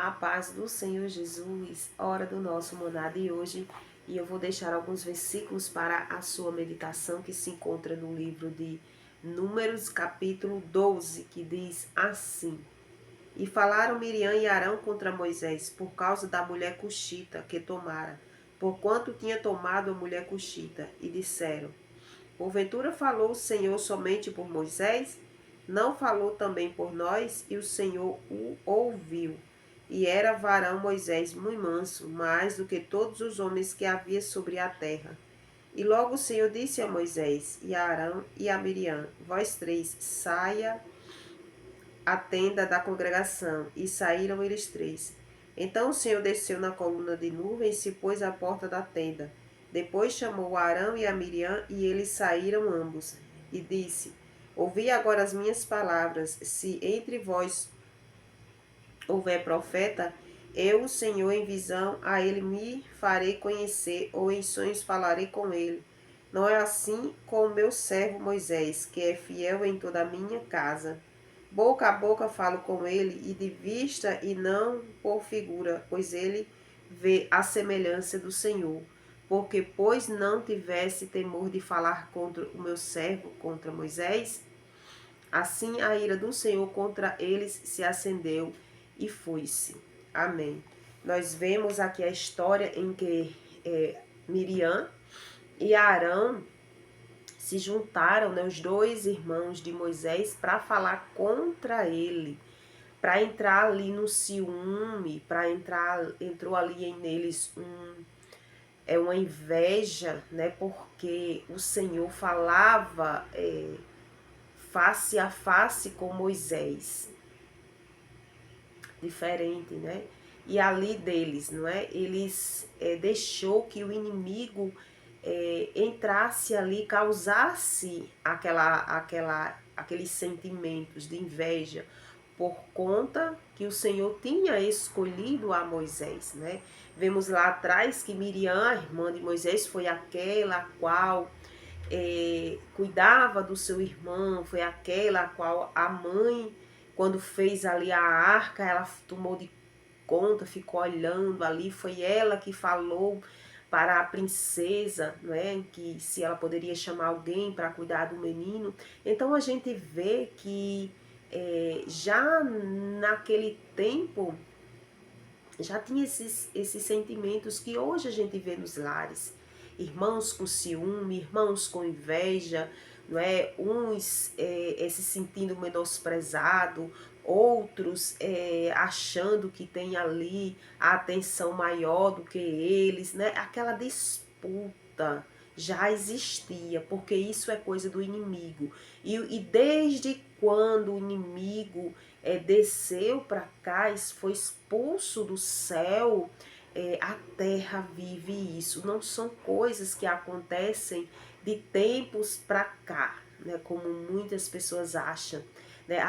A paz do Senhor Jesus, hora do nosso maná de hoje, e eu vou deixar alguns versículos para a sua meditação que se encontra no livro de Números, capítulo 12, que diz assim: E falaram Miriam e Arão contra Moisés por causa da mulher cuxita que tomara, porquanto tinha tomado a mulher cuxita, e disseram: Porventura falou o Senhor somente por Moisés? Não falou também por nós? E o Senhor o ouviu. E era varão Moisés muito manso, mais do que todos os homens que havia sobre a terra. E logo o Senhor disse a Moisés, e a Arão e a Miriam: Vós três, saia à tenda da congregação. E saíram eles três. Então o Senhor desceu na coluna de nuvem e se pôs à porta da tenda. Depois chamou Arão e a Miriam, e eles saíram ambos. E disse: Ouvi agora as minhas palavras. Se entre vós houver profeta, eu, o Senhor, em visão, a ele me farei conhecer, ou em sonhos falarei com ele. Não é assim com o meu servo Moisés, que é fiel em toda a minha casa. Boca a boca falo com ele, e de vista e não por figura, pois ele vê a semelhança do Senhor. Porque, pois não tivesse temor de falar contra o meu servo, contra Moisés, assim a ira do Senhor contra eles se acendeu e foi-se. Amém. Nós vemos aqui a história em que Miriam e Arão se juntaram, né, os dois irmãos de Moisés, para falar contra ele, para entrar ali no ciúme, entrou ali neles uma inveja, né, porque o Senhor falava face a face com Moisés, diferente, né? E ali deles, não é? Eles deixou que o inimigo entrasse ali, causasse aqueles sentimentos de inveja, por conta que o Senhor tinha escolhido a Moisés, né? Vemos lá atrás que Miriam, a irmã de Moisés, foi aquela a qual cuidava do seu irmão, foi aquela a qual a mãe, quando fez ali a arca, ela tomou de conta, ficou olhando ali, foi ela que falou para a princesa, né, que se ela poderia chamar alguém para cuidar do menino. Então a gente vê que já naquele tempo já tinha esses sentimentos que hoje a gente vê nos lares. Irmãos com ciúme, irmãos com inveja, não é? Uns se sentindo menosprezado, outros achando que tem ali a atenção maior do que eles, né? Aquela disputa já existia, porque isso é coisa do inimigo. E desde quando o inimigo desceu para cá, foi expulso do céu, a terra vive isso. Não são coisas que acontecem de tempos para cá, né, como muitas pessoas acham. Né?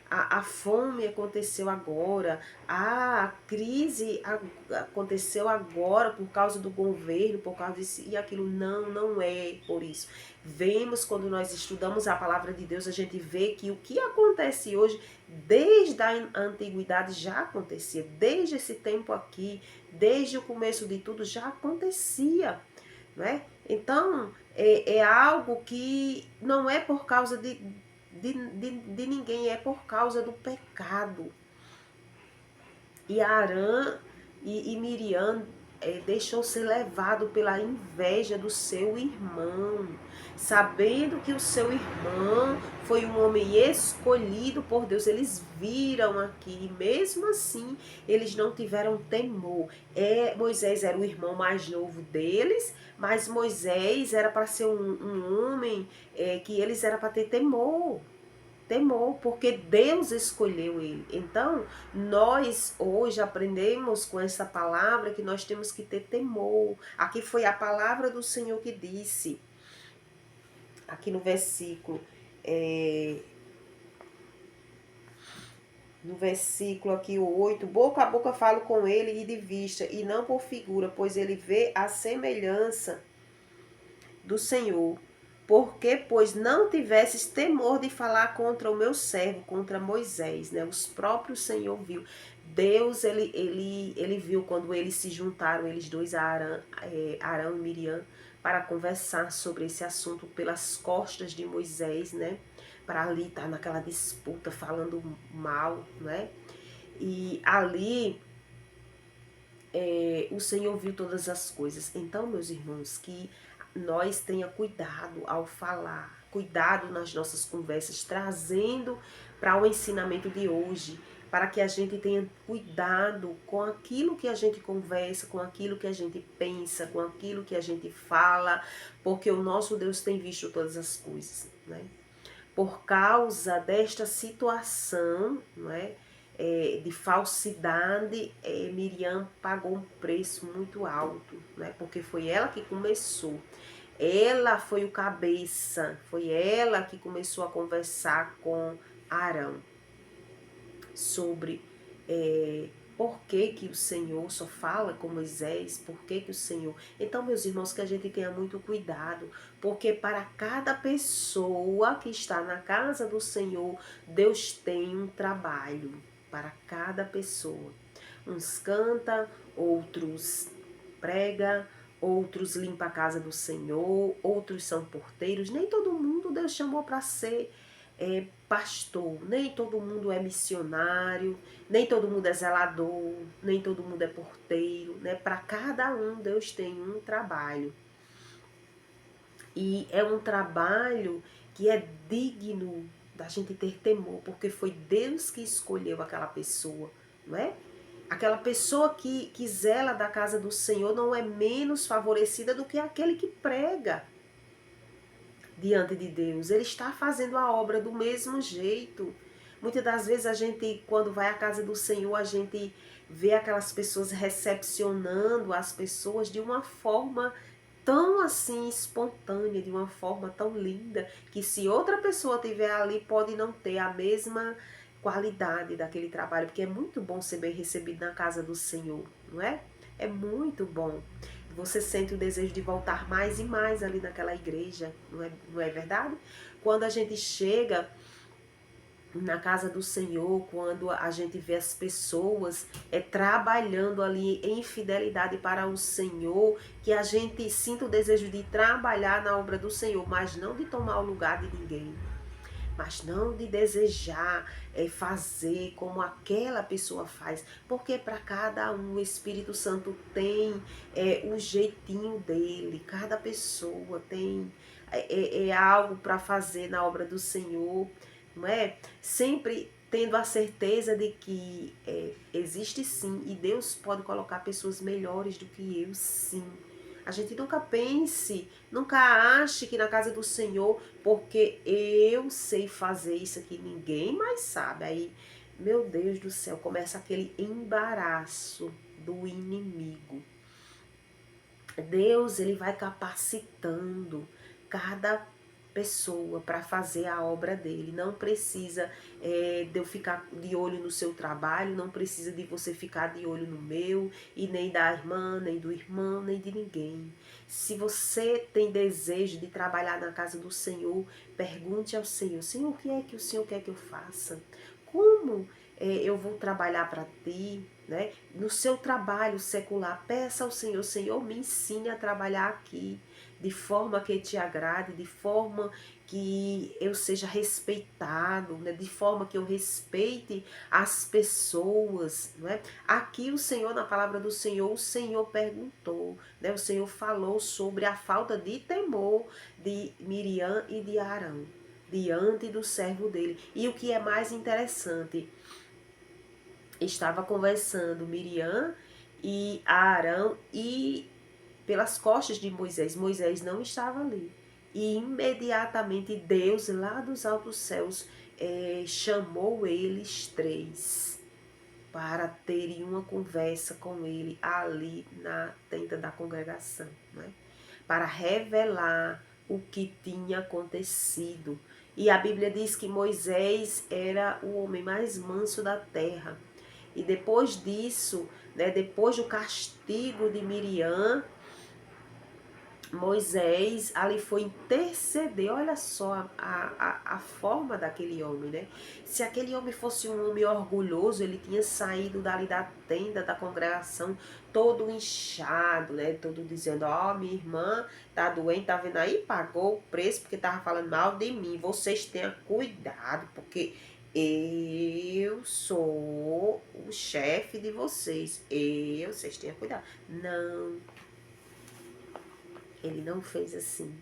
A fome aconteceu agora, a crise aconteceu agora por causa do governo, por causa disso e aquilo. Não, não é por isso. Vemos, quando nós estudamos a palavra de Deus, a gente vê que o que acontece hoje, desde a antiguidade já acontecia, desde esse tempo aqui, desde o começo de tudo já acontecia, né? Então, é algo que não é por causa de ninguém, é por causa do pecado. E Arã e Miriam deixou ser levado pela inveja do seu irmão, sabendo que o seu irmão foi um homem escolhido por Deus. Eles viram aqui, e mesmo assim eles não tiveram temor. Moisés era o irmão mais novo deles, mas Moisés era para ser um homem que eles era para ter temor. Temor, porque Deus escolheu ele. Então, nós hoje aprendemos com essa palavra que nós temos que ter temor. Aqui foi a palavra do Senhor que disse, aqui no versículo, aqui o 8, boca a boca falo com ele e de vista, e não por figura, pois ele vê a semelhança do Senhor. Porque, pois, não tivesses temor de falar contra o meu servo, contra Moisés, né? Os próprios Senhor viu. Deus, ele viu quando eles se juntaram, eles dois, Arão e Miriam, para conversar sobre esse assunto pelas costas de Moisés, né? Para ali estar naquela disputa, falando mal, né? E ali o Senhor viu todas as coisas. Então, meus irmãos, que nós tenha cuidado ao falar, cuidado nas nossas conversas, trazendo para o ensinamento de hoje, para que a gente tenha cuidado com aquilo que a gente conversa, com aquilo que a gente pensa, com aquilo que a gente fala, porque o nosso Deus tem visto todas as coisas, né? Por causa desta situação, não é? De falsidade, Miriam pagou um preço muito alto, né? Porque foi ela que começou. Ela foi o cabeça, foi ela que começou a conversar com Arão sobre por que, que o Senhor só fala com Moisés, por que, que o Senhor... Então, meus irmãos, que a gente tenha muito cuidado, porque para cada pessoa que está na casa do Senhor, Deus tem um trabalho para cada pessoa. Uns canta, outros prega, outros limpa a casa do Senhor, outros são porteiros. Nem todo mundo Deus chamou para ser pastor, nem todo mundo é missionário, nem todo mundo é zelador, nem todo mundo é porteiro, né? Para cada um Deus tem um trabalho. E é um trabalho que é digno da gente ter temor, porque foi Deus que escolheu aquela pessoa, não é? Aquela pessoa que zela da casa do Senhor não é menos favorecida do que aquele que prega diante de Deus. Ele está fazendo a obra do mesmo jeito. Muitas das vezes a gente, quando vai à casa do Senhor, a gente vê aquelas pessoas recepcionando as pessoas de uma forma tão assim espontânea, de uma forma tão linda, que se outra pessoa estiver ali, pode não ter a mesma qualidade daquele trabalho, porque é muito bom ser bem recebido na casa do Senhor, não é? É muito bom. Você sente o desejo de voltar mais e mais ali naquela igreja, não é verdade? Quando a gente chega na casa do Senhor, quando a gente vê as pessoas trabalhando ali em fidelidade para o Senhor, que a gente sinta o desejo de trabalhar na obra do Senhor, mas não de tomar o lugar de ninguém, mas não de desejar fazer como aquela pessoa faz, porque para cada um o Espírito Santo tem o jeitinho dele, cada pessoa tem algo para fazer na obra do Senhor, não é? Sempre tendo a certeza de que existe sim, e Deus pode colocar pessoas melhores do que eu, sim. A gente nunca pense, nunca ache que na casa do Senhor, porque eu sei fazer isso aqui, ninguém mais sabe. Aí, meu Deus do céu, começa aquele embaraço do inimigo. Deus, ele vai capacitando cada pessoa para fazer a obra dele. Não precisa de eu ficar de olho no seu trabalho, não precisa de você ficar de olho no meu, e nem da irmã, nem do irmão, nem de ninguém. Se você tem desejo de trabalhar na casa do Senhor, pergunte ao Senhor: Senhor, o que é que o Senhor quer que eu faça? Como eu vou trabalhar para ti? Né? No seu trabalho secular, peça ao Senhor: Senhor, me ensine a trabalhar aqui de forma que te agrade, de forma que eu seja respeitado, né? De forma que eu respeite as pessoas, né? Aqui o Senhor, na palavra do Senhor, o Senhor perguntou, né? O Senhor falou sobre a falta de temor de Miriam e de Arão diante do servo dele. E o que é mais interessante, estava conversando Miriam e Arão e pelas costas de Moisés. Moisés não estava ali. E imediatamente Deus, lá dos altos céus, chamou eles três para terem uma conversa com ele ali na tenda da congregação, né? Para revelar o que tinha acontecido. E a Bíblia diz que Moisés era o homem mais manso da terra. E depois disso, né, depois do castigo de Miriam, Moisés ali foi interceder. Olha só a forma daquele homem, né? Se aquele homem fosse um homem orgulhoso, ele tinha saído dali da tenda da congregação todo inchado, né? Todo dizendo, ó, minha irmã tá doente, tá vendo aí? Pagou o preço porque tava falando mal de mim. Vocês tenham cuidado, porque eu sou o chefe de vocês. Vocês tenham cuidado. Não. Ele não fez assim.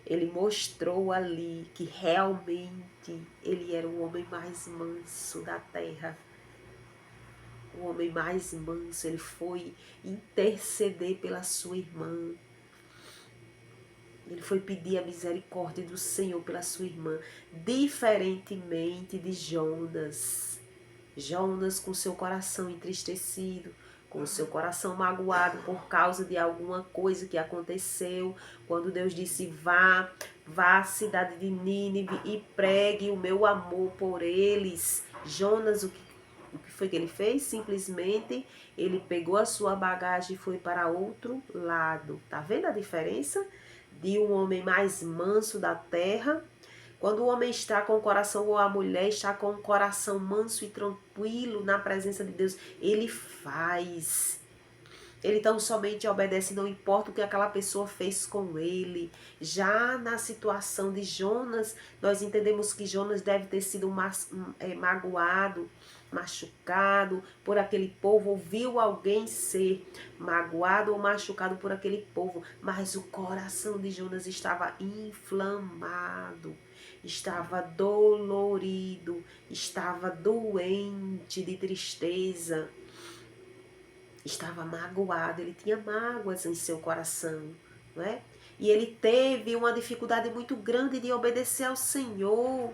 Ele mostrou ali que realmente ele era o homem mais manso da terra. O homem mais manso. Ele foi interceder pela sua irmã. Ele foi pedir a misericórdia do Senhor pela sua irmã. Diferentemente de Jonas. Jonas com seu coração entristecido, com o seu coração magoado por causa de alguma coisa que aconteceu, quando Deus disse, vá à cidade de Nínive e pregue o meu amor por eles. Jonas, o que foi que ele fez? Simplesmente ele pegou a sua bagagem e foi para outro lado. Tá vendo a diferença de um homem mais manso da terra? Quando o homem está com o coração, ou a mulher está com o coração manso e tranquilo na presença de Deus, ele faz. Ele tão somente obedece, não importa o que aquela pessoa fez com ele. Já na situação de Jonas, nós entendemos que Jonas deve ter sido magoado, machucado por aquele povo, ouviu alguém ser magoado ou machucado por aquele povo, mas o coração de Jonas estava inflamado, estava dolorido, estava doente de tristeza, estava magoado, ele tinha mágoas em seu coração, não é? E ele teve uma dificuldade muito grande de obedecer ao Senhor.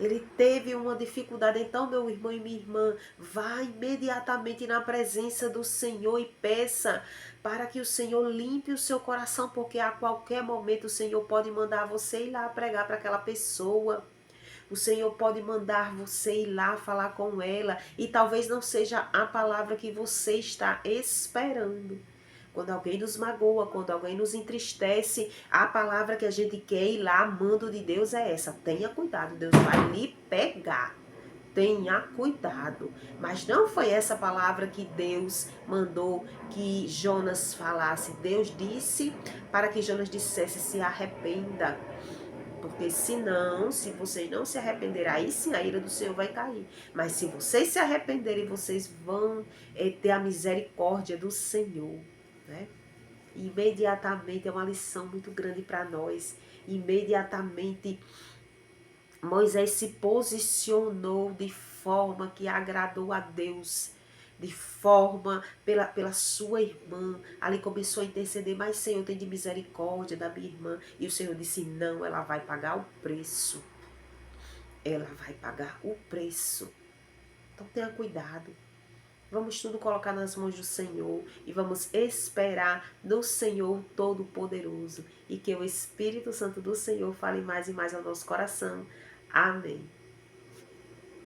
Ele teve uma dificuldade. Então, meu irmão e minha irmã, vá imediatamente na presença do Senhor e peça para que o Senhor limpe o seu coração, porque a qualquer momento o Senhor pode mandar você ir lá pregar para aquela pessoa. O Senhor pode mandar você ir lá falar com ela e talvez não seja a palavra que você está esperando. Quando alguém nos magoa, quando alguém nos entristece, a palavra que a gente quer ir lá, mando de Deus é essa. Tenha cuidado, Deus vai lhe pegar. Tenha cuidado. Mas não foi essa palavra que Deus mandou que Jonas falasse. Deus disse para que Jonas dissesse, se arrependa. Porque senão, se vocês não se arrependerem, aí sim a ira do Senhor vai cair. Mas se vocês se arrependerem, vocês vão ter a misericórdia do Senhor, né? Imediatamente é uma lição muito grande para nós. Imediatamente Moisés se posicionou de forma que agradou a Deus, de forma pela sua irmã. Ali começou a interceder, mas Senhor, tem de misericórdia da minha irmã. E o Senhor disse, não, ela vai pagar o preço. Ela vai pagar o preço. Então tenha cuidado. Vamos tudo colocar nas mãos do Senhor e vamos esperar no Senhor Todo-Poderoso. E que o Espírito Santo do Senhor fale mais e mais ao nosso coração. Amém.